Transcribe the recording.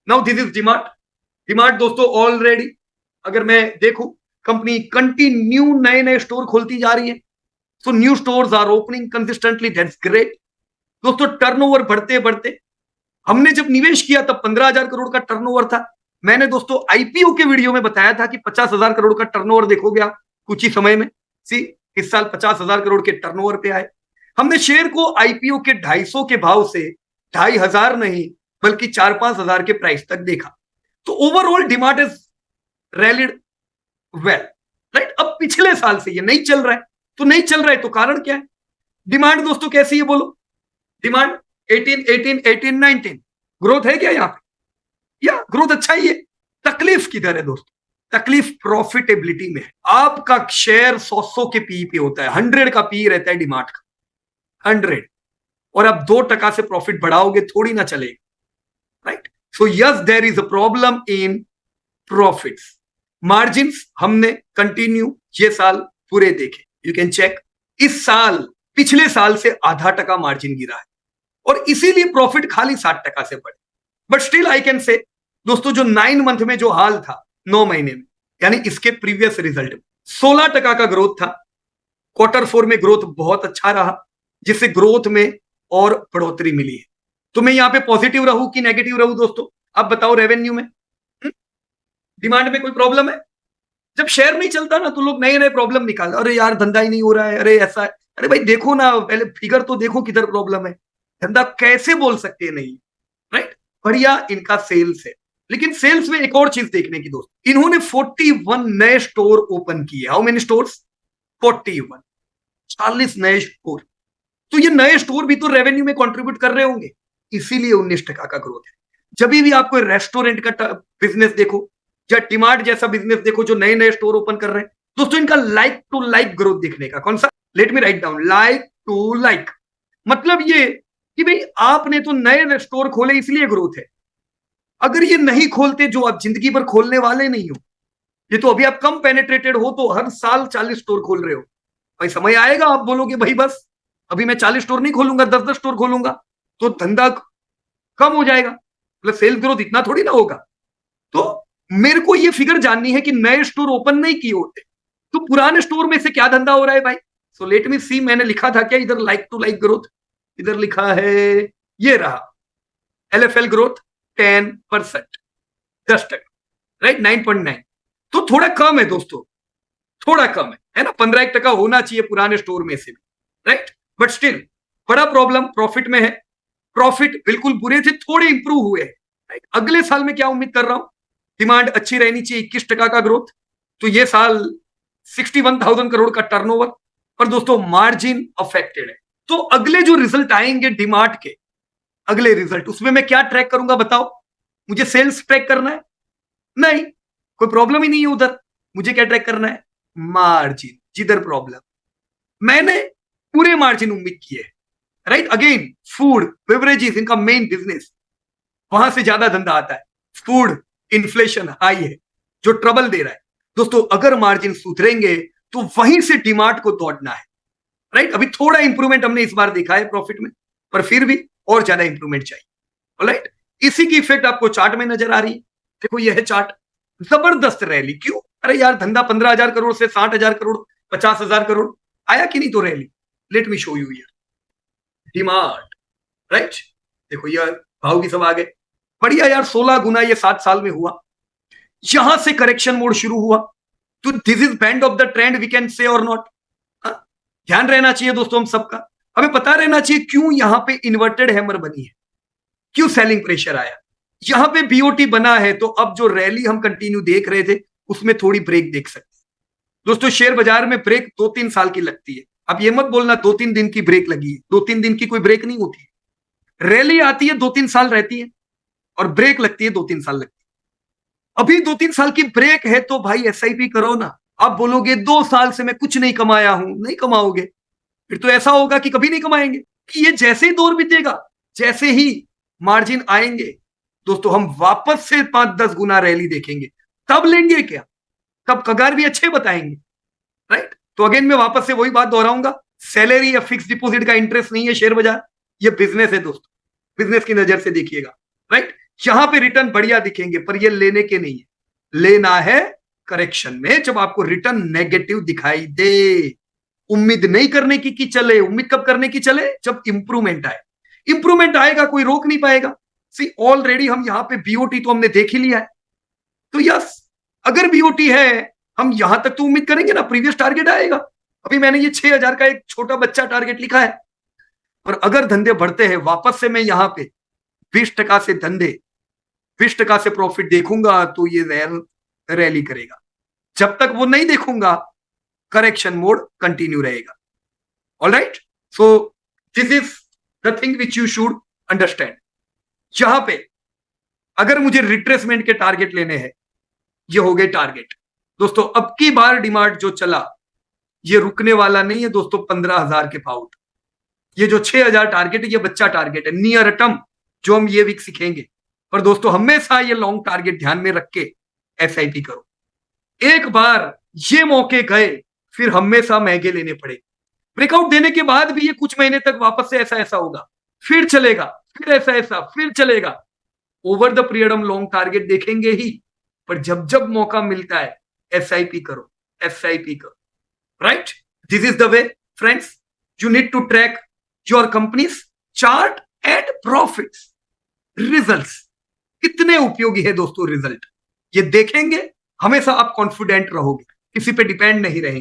Now this is DMart. DMart दोस्तों already अगर मैं देखूं, कंपनी कंटिन्यू नए नए स्टोर खोलती जा रही है। So new stores are opening consistently, that's great. दोस्तों टर्नओवर बढ़ते बढ़ते, हमने जब निवेश किया तब 15,000 करोड़ का टर्नओवर था। मैंने दोस्तों आईपीओ के वीडियो में बताया था कि 50,000 करोड़ का टर्नओवर देखोगे आप कुछ ही समय में। सी, इस साल 50,000 करोड़ के टर्नओवर पे आए। हमने शेयर को आईपीओ के 250 के भाव से 2,500 नहीं बल्कि 4-5 हजार के प्राइस तक देखा। तो overall demand is rallied well, right. अब पिछले साल से ये नहीं चल रहा है, तो नहीं चल रहा है तो कारण क्या है? डिमांड दोस्तों कैसी है बोलो? डिमांड 18 18 18 19 ग्रोथ है क्या यहाँ पे? या ग्रोथ अच्छा ही है। तकलीफ किधर है दोस्तों? तकलीफ प्रॉफिटेबिलिटी में है। आपका शेयर 100 के पी पे होता है, 100 का पी रहता है डिमांड का, 100, और आप 2% से प्रॉफिट बढ़ाओगे थोड़ी ना चलेगा, right. So yes, there is a problem in profits. Margin हमने कंटिन्यू ये साल पूरे देखे, यू कैन चेक। इस साल पिछले साल से ½ मार्जिन गिरा है और इसीलिए प्रॉफिट खाली 60% से बढ़े। But still I can say दोस्तों, जो 9 मंथ में जो हाल था, 9 महीने में, यानी इसके प्रीवियस रिजल्ट में 16% का ग्रोथ था। Q4 में ग्रोथ बहुत अच्छा रहा, जिससे ग्रोथ में और बढ़ोतरी मिली है। तो मैं यहां पे पॉजिटिव रहूं कि नेगेटिव रहूं दोस्तों? आप बताओ। रेवेन्यू में, डिमांड में कोई प्रॉब्लम है? जब शेयर नहीं चलता ना तो लोग नए नए प्रॉब्लम निकाल, अरे यार धंधा ही नहीं हो रहा है, अरे ऐसा है। अरे भाई देखो ना, पहले फिगर तो देखो किधर प्रॉब्लम है। धंधा कैसे बोल सकते हैं नहीं, राइट। बढ़िया इनका सेल्स है, लेकिन सेल्स में एक और चीज देखने की दोस्त, इन्होंने 41 नए स्टोर ओपन किए। How many stores? 41, 40 नए स्टोर। तो ये नए स्टोर भी तो रेवेन्यू में कंट्रीब्यूट कर रहे होंगे, इसीलिए 19% का ग्रोथ है। जब भी आप कोई रेस्टोरेंट का बिजनेस देखो या डिमार्ट जैसा बिजनेस देखो जो नए नए स्टोर ओपन कर रहे हैं दोस्तों, इनका लाइक टू लाइक ग्रोथ देखने का। कौन सा? Let me write down, like to like. मतलब ये कि भाई आपने तो नए स्टोर खोले इसलिए ग्रोथ है। अगर ये नहीं खोलते, जो आप जिंदगी भर खोलने वाले नहीं हो, ये तो अभी आप कम पेनेट्रेटेड हो तो हर साल 40 स्टोर खोल रहे हो। भाई समय आएगा आप बोलोगे भाई बस अभी मैं 40 स्टोर नहीं खोलूंगा, 10-10 स्टोर खोलूंगा, तो धंधा कम हो जाएगा, मतलब सेल्स ग्रोथ इतना थोड़ी ना होगा। तो मेरे को ये फिगर जाननी है कि नए स्टोर ओपन नहीं किए होते तो पुराने स्टोर में से क्या धंधा हो रहा है भाई। सो लेट मी सी, मैंने लिखा था क्या इधर लाइक टू लाइक ग्रोथ? इधर लिखा है, ये रहा, एलएफएल ग्रोथ 10%, 10%, राइट, 9.9। तो थोड़ा कम है दोस्तों, थोड़ा कम है ना। 15% होना चाहिए पुराने स्टोर में से भी, राइट। बट स्टिल बड़ा प्रॉब्लम प्रॉफिट में है। प्रॉफिट बिल्कुल बुरे थे, थोड़े इंप्रूव हुए हैं, राइट। अगले साल में क्या उम्मीद कर रहा हूं? डिमांड अच्छी रहनी चाहिए, 21% का ग्रोथ। तो ये साल 61,000 करोड़ का टर्नओवर। पर दोस्तों मार्जिन अफेक्टेड है। तो अगले जो रिजल्ट आएंगे डिमांड के, अगले रिजल्ट, उसमें मैं क्या ट्रैक करूंगा बताओ? मुझे सेल्स ट्रैक करना है? नहीं, कोई प्रॉब्लम ही नहीं है उधर। मुझे क्या ट्रैक करना है? मार्जिन। जिधर प्रॉब्लम, मैंने पूरे मार्जिन उम्मीद किए, राइट। अगेन फूड बेवरेजेस इनका मेन बिजनेस, वहां से ज्यादा धंधा आता है। फूड इन्फ्लेशन हाई है जो ट्रबल दे रहा है दोस्तों। अगर मार्जिन सुधरेंगे तो वहीं से डिमांड को दौड़ना है, राइट। अभी थोड़ा इंप्रूवमेंट हमने इस बार देखा है प्रॉफिट में, पर फिर भी और ज्यादा इंप्रूवमेंट चाहिए, राइट। इसी की इफेक्ट आपको चार्ट में नजर आ रही है। देखो यह है चार्ट, जबरदस्त रैली। क्यों? अरे यार धंधा 15,000 करोड़ से 60,000 करोड़, 50,000 करोड़ आया कि नहीं? तो rally. Let me show you here demand, right. देखो यार भाव भी सब आ गए, बढ़िया यार। 16 गुना ये 7 साल में हुआ। यहां से करेक्शन मोड शुरू हुआ। तो this is band of the trend, we can say or not. ध्यान रहना चाहिए दोस्तों हम सबका, हमें पता रहना चाहिए क्यों यहां पे इन्वर्टेड हैमर बनी है, क्यों सेलिंग प्रेशर आया। यहां पे बीओटी बना है तो अब जो रैली हम कंटिन्यू देख रहे थे उसमें थोड़ी ब्रेक देख सकते हैं दोस्तों। शेयर बाजार में ब्रेक 2-3 साल की लगती है। अब ये मत बोलना 2-3 दिन की ब्रेक लगी है, 2-3 दिन की कोई ब्रेक नहीं होती है। रैली आती है 2-3 साल रहती है और ब्रेक लगती है 2-3 साल लगती है। अभी 2-3 साल की ब्रेक है तो भाई एसआईपी करो ना। आप बोलोगे 2 साल से मैं कुछ नहीं कमाया हूं, नहीं कमाओगे। फिर तो ऐसा होगा कि कभी नहीं कमाएंगे। कि ये जैसे ही दौर बीतेगा, जैसे ही मार्जिन आएंगे दोस्तों, हम वापस से 5-10 गुना रैली देखेंगे। तब लेंगे क्या? तब कगार भी अच्छे बताएंगे, राइट। तो अगेन मैं वापस से वही बात दोहराऊंगा, सैलरी या फिक्स डिपॉजिट का इंटरेस्ट नहीं है शेयर बाजार, ये बिजनेस है दोस्तों। बिजनेस की नजर से देखिएगा, राइट। यहां पे रिटर्न बढ़िया दिखेंगे, पर ये लेने के नहीं है, लेना है करेक्शन में, जब आपको रिटर्न नेगेटिव दिखाई दे। उम्मीद नहीं करने की कि चले, उम्मीद कब करने की चले, जब इंप्रूवमेंट आए। इंप्रूवमेंट आएगा, कोई रोक नहीं पाएगा। सी ऑलरेडी हम यहां पे बीओटी तो हमने देख ही लिया है, तो यस, अगर बीओटी है हम यहां तक तो उम्मीद करेंगे ना, प्रीवियस टारगेट आएगा। अभी मैंने ये 6,000 का एक छोटा बच्चा टारगेट लिखा है, और अगर धंधे बढ़ते हैं, वापस से मैं यहां पे 20% से धंधे, 20% से प्रॉफिट देखूंगा, तो ये रैली करेगा। जब तक वो नहीं देखूंगा, करेक्शन मोड कंटिन्यू रहेगा। Alright, so this is the thing which you should understand. यहां पे अगर मुझे रिट्रेसमेंट के टारगेट लेने हैं, ये हो गए टारगेट दोस्तों। अब की बार डिमांड जो चला, ये रुकने वाला नहीं है दोस्तों 15,000 के पाउट। ये जो 6,000 टारगेट है, ये बच्चा टारगेट है, नियर टर्म जो हम ये वीक सीखेंगे। पर दोस्तों हमेशा ये लॉन्ग टारगेट ध्यान में रख के एसआईपी करो। एक बार ये मौके गए, फिर हमेशा महंगे लेने पड़े। ब्रेकआउट देने के बाद भी ये कुछ महीने तक वापस से ऐसा ऐसा होगा, फिर चलेगा, फिर ऐसा ऐसा, फिर चलेगा। ओवर द पीरियड हम लॉन्ग टारगेट देखेंगे ही, पर जब जब मौका मिलता है एसआईपी करो, एसआईपी करो। Right, this is the way friends, you need to track your companies chart and profits. Results कितने उपयोगी है दोस्तों, रिजल्ट ये देखेंगे, हमेशा आप कॉन्फिडेंट रहोगे, किसी पे डिपेंड नहीं रहेंगे।